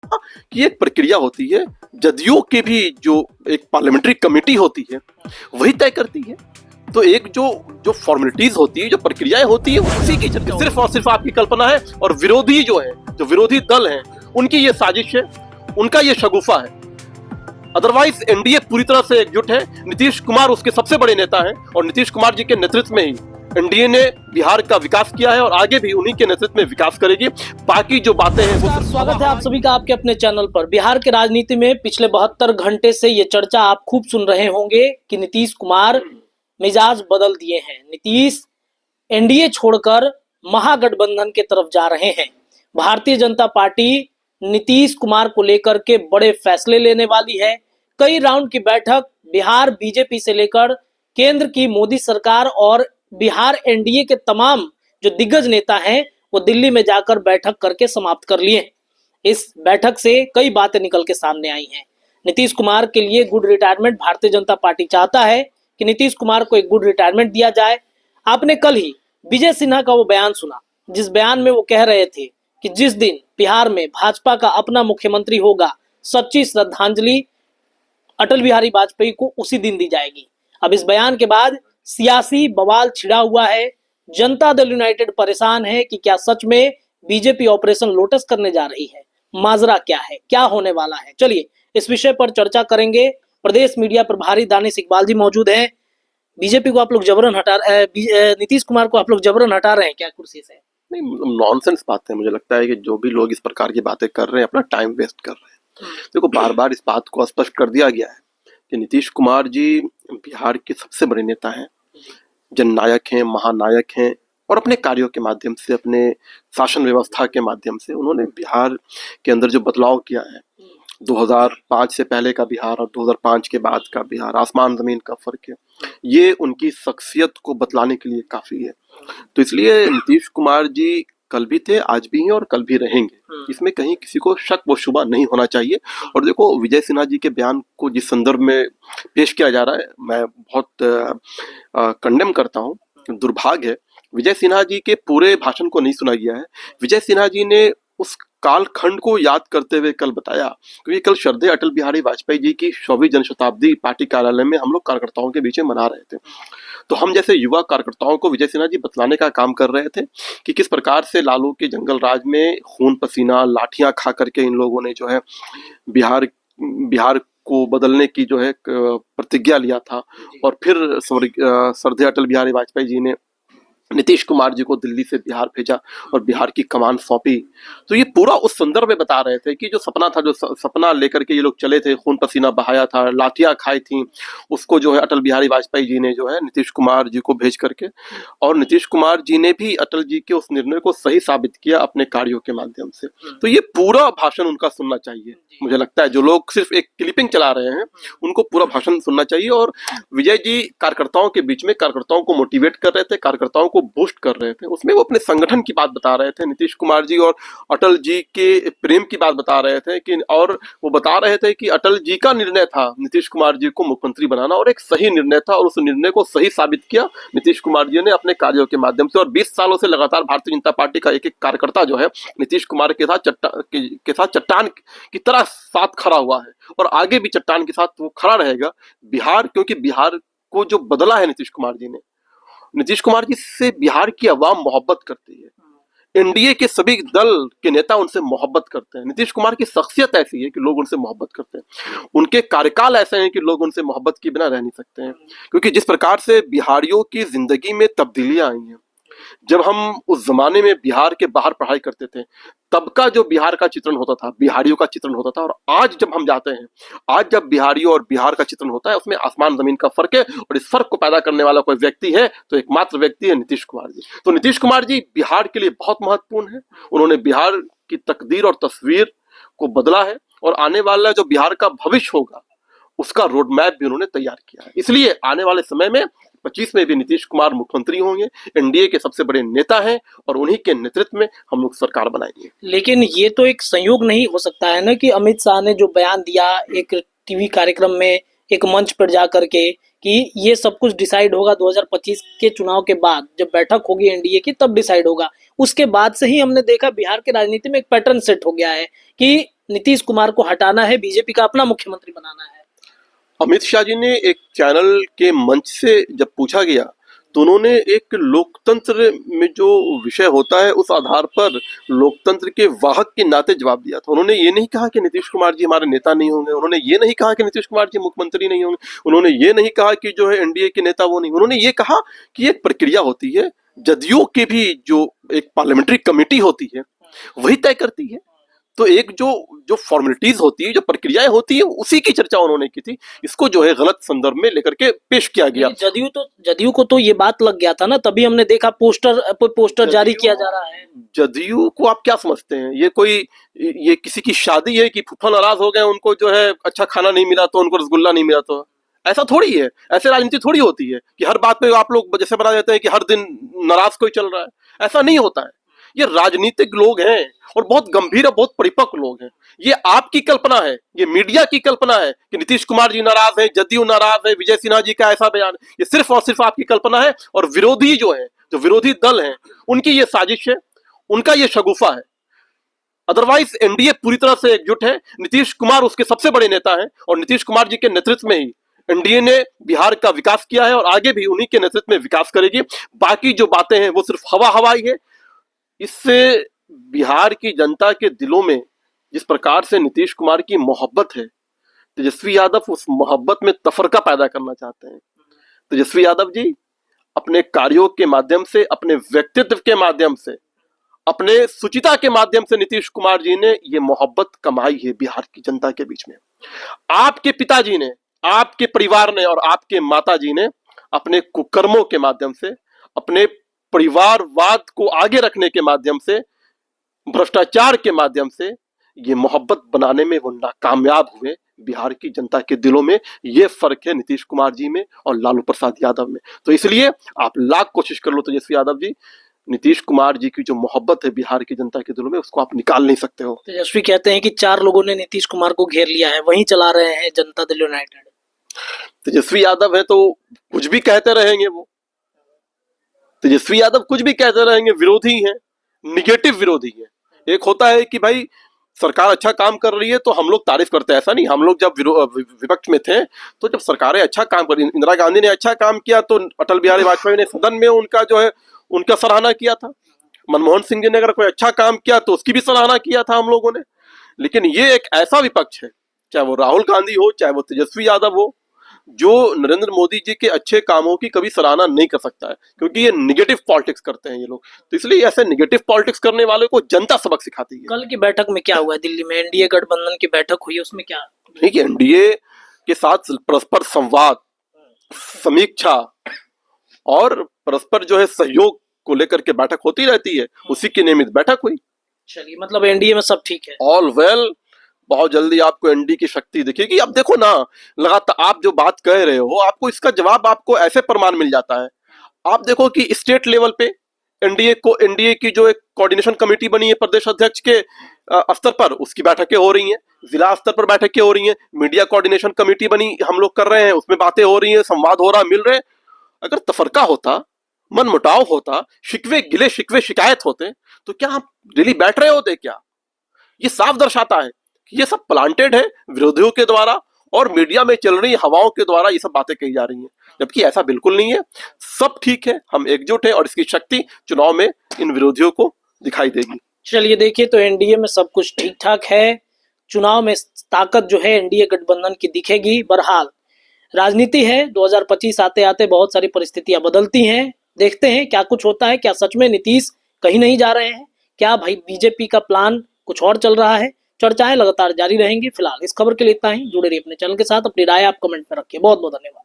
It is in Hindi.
था कि एक प्रक्रिया होती है, जदयू की भी जो एक पार्लियामेंट्री कमेटी होती है वही तय करती है। तो एक जो फॉर्मेलिटीज होती है, जो प्रक्रियाएं होती है, उसी की चर्चा सिर्फ और सिर्फ आपकी कल्पना है। और विरोधी जो है, जो विरोधी दल हैं, उनकी ये साजिश है, उनका ये शगुफा है। अदरवाइज एनडीए पूरी तरह से एकजुट है। नीतीश कुमार उसके सबसे बड़े नेता हैं और नीतीश कुमार जी के नेतृत्व में ही एनडीए ने बिहार का विकास किया है और आगे भी उन्हीं के नेतृत्व में विकास करेगी। बाकी जो बातें हैं वो स्वागत है आप सभी का आपके अपने चैनल पर। बिहार के राजनीति में पिछले 72 घंटे से ये चर्चा आप खूब सुन रहे होंगे कि नीतीश कुमार मिजाज बदल दिए हैं। नीतीश एनडीए छोड़कर महागठबंधन के तरफ जा रहे हैं। भारतीय जनता पार्टी नीतीश कुमार को लेकर के बड़े फैसले लेने वाली है। कई राउंड की बैठक बिहार बीजेपी से लेकर केंद्र की मोदी सरकार और बिहार एनडीए के तमाम जो दिग्गज नेता हैं वो दिल्ली में जाकर बैठक करके समाप्त कर लिए। इस बैठक से कई बातें निकल के सामने आई हैं। नीतीश कुमार के लिए good retirement Bharatiya Janata party चाहता है कि नीतीश कुमार को एक गुड रिटायरमेंट दिया जाए। आपने कल ही विजय सिन्हा का वो बयान सुना, जिस बयान में वो कह रहे थे कि जिस दिन बिहार में भाजपा का अपना मुख्यमंत्री होगा, सच्ची श्रद्धांजलि अटल बिहारी वाजपेयी को उसी दिन दी जाएगी। अब इस बयान के बाद सियासी बवाल छिड़ा हुआ है। जनता दल यूनाइटेड परेशान है कि क्या सच में बीजेपी ऑपरेशन लोटस करने जा रही है, माजरा क्या है, क्या होने वाला है। चलिए इस विषय पर चर्चा करेंगे। प्रदेश मीडिया प्रभारी दानिश इकबाल जी मौजूद हैं। बीजेपी को आप लोग जबरन नीतीश कुमार को आप लोग जबरन हटा रहे हैं क्या कुर्सी से? नहीं, नॉनसेंस बात है। मुझे लगता है कि जो भी लोग इस प्रकार की बातें कर रहे हैं अपना टाइम वेस्ट कर रहे हैं। देखो, बार बार इस बात को स्पष्ट कर दिया गया है कि नीतीश कुमार जी बिहार के सबसे बड़े नेता हैं, जननायक हैं, महानायक हैं और अपने कार्यों के माध्यम से, अपने शासन व्यवस्था के माध्यम से उन्होंने बिहार के अंदर जो बदलाव किया है, 2005 से पहले का बिहार और 2005 के बाद का बिहार, आसमान जमीन का फर्क है। ये उनकी शख्सियत को बतलाने के लिए काफी है। तो इसलिए नीतीश कुमार जी कल भी थे, आज भी हैं और कल भी रहेंगे। इसमें कहीं किसी को शक व शुबा नहीं होना चाहिए। और देखो, विजय सिन्हा जी के बयान को जिस संदर्भ में पेश किया जा रहा है, मैं बहुत कंडेम करता हूँ। दुर्भाग्य है विजय सिन्हा जी के पूरे भाषण को नहीं सुना गया है। विजय सिन्हा जी ने उस कालखंड को याद करते हुए कल बताया, क्योंकि कल श्रद्धेय अटल बिहारी वाजपेयी जी की 100वीं जन्म शताब्दी पार्टी कार्यालय में हम लोग कार्यकर्ताओं के बीच में मना रहे थे। तो हम जैसे युवा कार्यकर्ताओं को विजय सिन्हा जी बतलाने का काम कर रहे थे कि किस प्रकार से लालू के जंगल राज में खून पसीना लाठियां खा करके इन लोगों ने जो है बिहार को बदलने की जो है प्रतिज्ञा लिया था। और फिर श्रद्धेय अटल बिहारी वाजपेयी जी ने नीतीश कुमार जी को दिल्ली से बिहार भेजा और बिहार की कमान सौंपी। तो ये पूरा उस संदर्भ में बता रहे थे कि जो सपना था, जो सपना लेकर के ये लोग चले थे, खून पसीना बहाया था, लाठियां खाई थी, उसको जो है अटल बिहारी वाजपेयी जी ने जो है नीतीश कुमार जी को भेज करके, और नीतीश कुमार जी ने भी अटल जी के उस निर्णय को सही साबित किया अपने कार्यों के माध्यम से। तो ये पूरा भाषण उनका सुनना चाहिए। मुझे लगता है जो लोग सिर्फ एक क्लिपिंग चला रहे हैं उनको पूरा भाषण सुनना चाहिए। और विजय जी कार्यकर्ताओं के बीच में कार्यकर्ताओं को मोटिवेट कर रहे थे, कार्यकर्ताओं को बूस्ट कर रहे थे। उसमें वो अपने संगठन की बात बता रहे थे, नीतीश कुमार जी और अटल जी के प्रेम की बात बता रहे थे कि, और वो बता रहे थे कि अटल जी का निर्णय था नीतीश कुमार जी को मुख्यमंत्री बनाना और एक सही निर्णय था, और उस निर्णय को सही साबित किया नीतीश कुमार जी ने अपने कार्यों के माध्यम से। और 20 सालों से लगातार भारतीय जनता पार्टी का एक एक कार्यकर्ता जो है नीतीश कुमार के साथ चट्टान की तरह साथ खड़ा हुआ है और आगे भी चट्टान के साथ वो खड़ा रहेगा। बिहार, क्योंकि बिहार को जो बदला है नीतीश कुमार जी ने, नीतीश कुमार जी से बिहार की आवाम मोहब्बत करती है। एनडीए के सभी दल के नेता उनसे मोहब्बत करते हैं। नीतीश कुमार की शख्सियत ऐसी है कि लोग उनसे मोहब्बत करते हैं। उनके कार्यकाल ऐसे हैं कि लोग उनसे मोहब्बत के बिना रह नहीं सकते हैं। क्योंकि जिस प्रकार से बिहारियों की जिंदगी में तब्दीलियां आई हैं, जब हम उस जमाने में बिहार के बाहर पढ़ाई करते थे तब का जो बिहार का चित्रण होता था, बिहारियों का चित्रण होता था, और आज जब हम जाते हैं, आज जब बिहारियों और बिहार का चित्रण होता है, उसमें आसमान जमीन का फर्क है। और इस फर्क को पैदा करने वाला कोई व्यक्ति है तो एकमात्र व्यक्ति है नीतीश कुमार जी। तो नीतीश कुमार जी बिहार के लिए बहुत महत्वपूर्ण है। उन्होंने बिहार की तकदीर और तस्वीर को बदला है और आने वाला जो बिहार का भविष्य होगा उसका रोड मैप भी उन्होंने तैयार किया है। इसलिए आने वाले समय में 25 में भी नीतीश कुमार मुख्यमंत्री होंगे, एनडीए के सबसे बड़े नेता हैं और उन्हीं के नेतृत्व में हम लोग सरकार बनाएंगे। लेकिन ये तो एक संयोग नहीं हो सकता है ना कि अमित शाह ने जो बयान दिया एक टीवी कार्यक्रम में, एक मंच पर जाकर के, कि ये सब कुछ डिसाइड होगा 2025 के चुनाव के बाद, जब बैठक होगी एनडीए की तब डिसाइड होगा। उसके बाद से ही हमने देखा बिहार के राजनीति में एक पैटर्न सेट हो गया है कि नीतीश कुमार को हटाना है, बीजेपी का अपना मुख्यमंत्री बनाना है। अमित शाह जी ने एक चैनल के मंच से जब पूछा गया तो उन्होंने एक लोकतंत्र में जो विषय होता है उस आधार पर लोकतंत्र के वाहक के नाते जवाब दिया था। उन्होंने ये नहीं कहा कि नीतीश कुमार जी हमारे नेता नहीं होंगे, उन्होंने ये नहीं कहा कि नीतीश कुमार जी मुख्यमंत्री नहीं होंगे, उन्होंने ये नहीं कहा कि जो है एनडीए के नेता वो नहीं, उन्होंने ये कहा कि एक प्रक्रिया होती है, जदयू की भी जो एक पार्लियामेंट्री कमेटी होती है वही तय करती है। तो एक जो जो फॉर्मेलिटीज होती है, जो प्रक्रियाएं होती है, उसी की चर्चा उन्होंने की थी। इसको जो है गलत संदर्भ में लेकर के पेश किया गया। जदयू को तो ये बात लग गया था ना, तभी हमने देखा पोस्टर जारी किया जा रहा है। जदयू को आप क्या समझते हैं? ये किसी की शादी है कि फूफा नाराज हो गए, उनको जो है अच्छा खाना नहीं मिला तो उनको रसगुल्ला नहीं मिला तो? ऐसा थोड़ी है, ऐसे राजनीति थोड़ी होती है कि हर बात पे आप लोग जैसे बता देते हैं कि हर दिन नाराज कोई चल रहा है। ऐसा नहीं होता है। ये राजनीतिक लोग हैं और बहुत गंभीर और बहुत परिपक्व लोग हैं। ये आपकी कल्पना है, ये मीडिया की कल्पना है कि नीतीश कुमार जी नाराज है, जदयू नाराज है, विजय सिन्हा जी का ऐसा बयान, ये सिर्फ और सिर्फ आपकी कल्पना है। और विरोधी जो है, जो विरोधी दल हैं, उनकी ये साजिश है, उनका ये शगुफा है। अदरवाइज एनडीए पूरी तरह से एकजुट है। नीतीश कुमार उसके सबसे बड़े नेता हैं और नीतीश कुमार जी के नेतृत्व में ही एनडीए ने बिहार का विकास किया है और आगे भी उन्हीं के नेतृत्व में विकास करेगी। बाकी जो बातें हैं वो सिर्फ हवाई है। इससे बिहार की जनता के दिलों में जिस प्रकार से नीतीश कुमार की मोहब्बत है, तेजस्वी यादव उस मोहब्बत में तफरका पैदा करना चाहते हैं। तेजस्वी यादव जी अपने कार्यों के माध्यम से, अपने व्यक्तित्व के माध्यम से, अपने सुचिता के माध्यम से नीतीश कुमार जी ने ये मोहब्बत कमाई है बिहार की जनता के बीच में। आपके पिताजी ने, आपके परिवार ने और आपके माताजी ने अपने कुकर्मों के माध्यम से, अपने परिवारवाद को आगे रखने के माध्यम से, भ्रष्टाचार के माध्यम से ये मोहब्बत बनाने में वो नाकामयाब हुए बिहार की जनता के दिलों में। ये फर्क है नीतीश कुमार जी में और लालू प्रसाद यादव में। तो इसलिए आप लाख कोशिश कर लो तेजस्वी यादव जी, नीतीश कुमार जी की जो मोहब्बत है बिहार की जनता के दिलों में, उसको आप निकाल नहीं सकते हो। तेजस्वी कहते हैं कि 4 लोगों ने नीतीश कुमार को घेर लिया है, वहीं चला रहे हैं जनता दल यूनाइटेड। तेजस्वी यादव है तो कुछ भी कहते रहेंगे, वो तेजस्वी यादव कुछ भी कहते रहेंगे, विरोधी हैं, निगेटिव विरोधी हैं। एक होता है कि भाई सरकार अच्छा काम कर रही है तो हम लोग तारीफ करते हैं, ऐसा नहीं। हम लोग जब विपक्ष में थे तो जब सरकारें अच्छा काम कर, इंदिरा गांधी ने अच्छा काम किया तो अटल बिहारी वाजपेयी ने सदन में उनका जो है उनका सराहना किया था। मनमोहन सिंह जी ने अगर कोई अच्छा काम किया तो उसकी भी सराहना किया था हम लोगों ने। लेकिन ये एक ऐसा विपक्ष है, चाहे वो राहुल गांधी हो, चाहे वो तेजस्वी यादव हो, जो नरेंद्र मोदी जी के अच्छे कामों की कभी सराहना नहीं कर सकता है, क्योंकि ये निगेटिव पॉलिटिक्स करते हैं ये लोग। तो इसलिए ऐसे निगेटिव पॉलिटिक्स करने वाले को जनता सबक सिखाती है। कल की बैठक में क्या हुआ? दिल्ली में एनडीए गठबंधन की बैठक हुई, उसमें क्या? देखिए, एनडीए के साथ परस्पर संवाद, समीक्षा और परस्पर जो है सहयोग को लेकर के बैठक होती रहती है, उसी की नियमित बैठक हुई। चलिए, मतलब एनडीए में सब ठीक है, ऑल वेल। बहुत जल्दी आपको एनडीए की शक्ति दिखेगी। अब देखो ना, लगातार आप जो बात कह रहे हो, आपको इसका जवाब आपको ऐसे प्रमाण मिल जाता है। आप देखो कि स्टेट लेवल पे एनडीए की जो एक कोऑर्डिनेशन कमेटी बनी है प्रदेश अध्यक्ष के स्तर पर, उसकी बैठकें हो रही हैं, जिला स्तर पर बैठकें हो रही हैं, मीडिया कोऑर्डिनेशन कमेटी बनी, हम लोग कर रहे हैं, उसमें बातें हो रही हैं, संवाद हो रहा, मिल रहे। अगर तफरका होता, मन मुटाव होता, शिकवे गिले शिकवे शिकायत होते, तो क्या आप रियली बैठ रहे होते क्या? ये साफ दर्शाता है कि ये सब प्लांटेड है विरोधियों के द्वारा और मीडिया में चल रही हवाओं के द्वारा ये सब बातें कही जा रही हैं, जबकि ऐसा बिल्कुल नहीं है। सब ठीक है, हम एकजुट हैं और इसकी शक्ति चुनाव में इन विरोधियों को दिखाई देगी। चलिए, देखिए तो एनडीए में सब कुछ ठीक ठाक है, चुनाव में ताकत जो है एनडीए गठबंधन की दिखेगी। बहरहाल राजनीति है, 2025 आते आते बहुत सारी परिस्थितियां बदलती हैं, देखते हैं क्या कुछ होता है। क्या सच में नीतीश कहीं नहीं जा रहे हैं? क्या भाई बीजेपी का प्लान कुछ और चल रहा है? चर्चाएं लगातार जारी रहेंगी। फिलहाल इस खबर के लिए इतना ही। जुड़े रहिए अपने चैनल के साथ, अपनी राय आप कमेंट में रखिए। बहुत बहुत धन्यवाद।